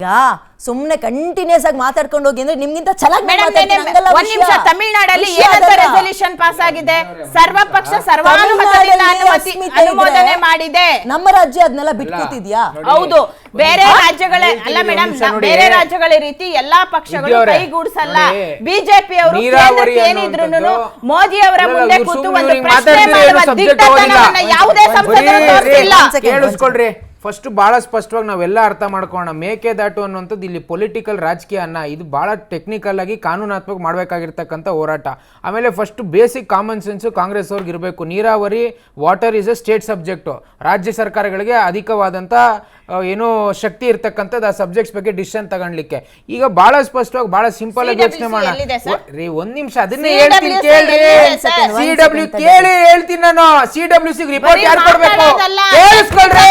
ಈಗ ಸುಮ್ನೆ ಕಂಟಿನ್ಯೂಸ್ ಆಗಿ ಮಾತಾಡ್ಕೊಂಡು ಹೋಗಿ ಅಂದ್ರೆ ನಿಮ್ಗಿಂತ ತಮಿಳುನಾಡಲ್ಲಿ ಏನಂತ ರೆಸಲ್ಯೂಷನ್ ಪಾಸ್ ಆಗಿದೆ, ಸರ್ವಪಕ್ಷ ಸರ್ವಾನುಮತದಿಂದ ಅನುಮೋದನೆ ಮಾಡಿದೆ. ನಮ್ಮ ರಾಜ್ಯ ಅದನ್ನೆಲ್ಲ ಬಿಟ್ಕೂತಿದ್ಯಾ? ಹೌದು, ಬೇರೆ ರಾಜ್ಯಗಳ ಅಲ್ಲ ಮೇಡಮ್, ಬೇರೆ ರಾಜ್ಯಗಳ ರೀತಿ ಎಲ್ಲಾ ಪಕ್ಷಗಳು ಕೈಗೂಡಿಸಲ್ಲ. ಬಿಜೆಪಿ ಅವರು ಏನಿದ್ರು ಮೋದಿ ಅವರ ಮುಂದೆ ಕೂತು ಒಂದು ಪ್ರಶ್ನೆ ಮಾಡುವ ದಿಟ್ಟತನವನ್ನ ಯಾವುದೇ ಸಂಸದರು ತೋರಿಸಿಲ್ಲ. ಕೇಳಿಸ್ಕೊಳ್ರಿ, ಫಸ್ಟ್ ಬಹಳ ಸ್ಪಷ್ಟವಾಗಿ ನಾವೆಲ್ಲ ಅರ್ಥ ಮಾಡ್ಕೋಣ. ಮೇಕೆದಾಟು ಅನ್ನುವಂಥದ್ದು ಇಲ್ಲಿ ಪೊಲಿಟಿಕಲ್ ರಾಜಕೀಯ ಅನ್ನ, ಇದು ಬಹಳ ಟೆಕ್ನಿಕಲ್ ಆಗಿ ಕಾನೂನಾತ್ಮಕ ಮಾಡಬೇಕಾಗಿರ್ತಕ್ಕಂಥ ಹೋರಾಟ. ಆಮೇಲೆ first basic common sense Congress ಅವ್ರಿಗೆ ಇರಬೇಕು. ನೀರಾವರಿ, water is A state subject. ರಾಜ್ಯ ಸರ್ಕಾರಗಳಿಗೆ ಅಧಿಕವಾದಂಥ ಏನೋ ಶಕ್ತಿ ಇರ್ತಕ್ಕಂಥದ್ದು ಆ ಸಬ್ಜೆಕ್ಟ್ಸ್ ಬಗ್ಗೆ ಡಿಸಿಷನ್ ತಗೊಳ್ಲಿಕ್ಕೆ. ಈಗ ಬಹಳ ಸ್ಪಷ್ಟವಾಗಿ ಬಹಳ ಸಿಂಪಲ್ ಆಗಿ ಯೋಚನೆ ಮಾಡೋಣ. ಒಂದ್ ನಿಮಿಷ ಅದನ್ನೇ ಹೇಳ್ತೀನಿ ಕೇಳ್ರಿ. CW ಕೇಳಿ ಹೇಳ್ತೀನಿ ನಾನು. CWC ರಿಪೋರ್ಟ್ ಯಾರು ಕೊಡ್ಬೇಕು ಕೇಳಿಸ್ಕೊಳ್ರಿ.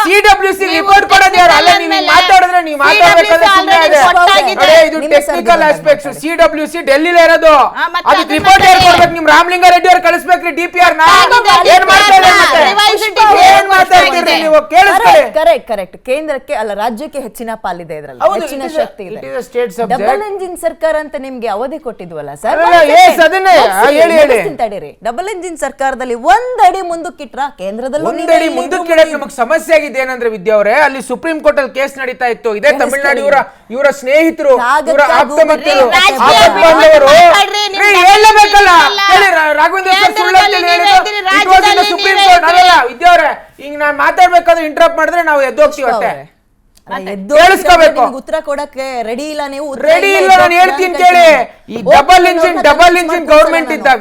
CWC ರಿಪೋರ್ಟ್ ಕೊಡೋದು ಯಾರು? ಅಲ್ಲ, ನೀವು ಮಾತಾಡಿದ್ರೆ ನೀವು ಮಾತಾಡ್ಬೇಕಾದ್ರೆ ಸುಮ್ಮನೆ ಇದು ಟೆಕ್ನಿಕಲ್ ಆಸ್ಪೆಕ್ಟ್ಸ್. CWC ಡೆಲ್ಲಿಲೇ ಇರೋದು, ಅದಕ್ಕೆ ರಿಪೋರ್ಟ್ ಯಾರು ಕೊಡ್ಬೇಕು? ನಿಮ್ ರಾಮಲಿಂಗಾರೆಡ್ಡಿ ಅವ್ರು ಕಳಿಸ್ಬೇಕ್ರಿ DPR ನ. ಏನ್ ಮಾತಾಡ್ತೀರಿ ನೀವು? ಕರೆಕ್ಟ್. ಕೇಂದ್ರಕ್ಕೆ ಅಲ್ಲ, ರಾಜ್ಯಕ್ಕೆ ಹೆಚ್ಚಿನ ಪಾಲಿದೆ, ಇದ್ರಲ್ಲಿ ಹೆಚ್ಚಿನ ಶಕ್ತಿ ಇದೆ. ಡಬಲ್ ಎಂಜಿನ್ ಸರ್ಕಾರ ಅಂತ ನಿಮ್ಗೆ ಅವಧಿ ಕೊಟ್ಟಿದ್ವಲ್ಲ ಸರ್, ತಡೀರಿ. ಡಬಲ್ ಎಂಜಿನ್ ಸರ್ಕಾರದಲ್ಲಿ ಒಂದಡಿ ಮುಂದಕ್ಕಿಟ್ರ ಕೇಂದ್ರದಲ್ಲೂ ಮುಂದಕ್ಕಿಡಕ್ಕೆ ನಮಗೆ ಸಮಸ್ಯೆ ಆಗಿದೆ. ಏನಂದ್ರೆ ವಿದ್ಯಾ ಅವರೇ, ಅಲ್ಲಿ ಸುಪ್ರೀಂ ಕೋರ್ಟ್ ಅಲ್ಲಿ ಕೇಸ್ ನಡೀತಾ ಇತ್ತು. ಇದೇ ತಮಿಳುನಾಡು ಇವರ ಸ್ನೇಹಿತರು, ಇವರ ಆಪ್ತ ಮಿತ್ರರು, ಹೇಳಬೇಕಲ್ಲ ರಾಘವೇಂದ್ರ ಸುಪ್ರೀಂ ಕೋರ್ಟ್ ಅಲ್ಲ ವಿದ್ಯಾ ಅವರೇ. ಈಗ ನಾನ್ ಮಾತಾಡ್ಬೇಕಾದ್ರೆ ಇಂಟರಪ್ಟ್ ಮಾಡಿದ್ರೆ ನಾವು ಎದ್ದೋಗ್ತೀವಿ ಅಷ್ಟೇ. ಉತ್ತರ ಕೊಡಕ್ಕೆ ರೆಡಿ ಇಲ್ಲ. ನೀವು ರೆಡಿ ಇಲ್ಲ, ನಾನು ಹೇಳ್ತೀನಿ ಕೇಳಿ. ಈ ಡಬಲ್ ಇಂಜಿನ್ ಗವರ್ಮೆಂಟ್ ಇದ್ದಾಗ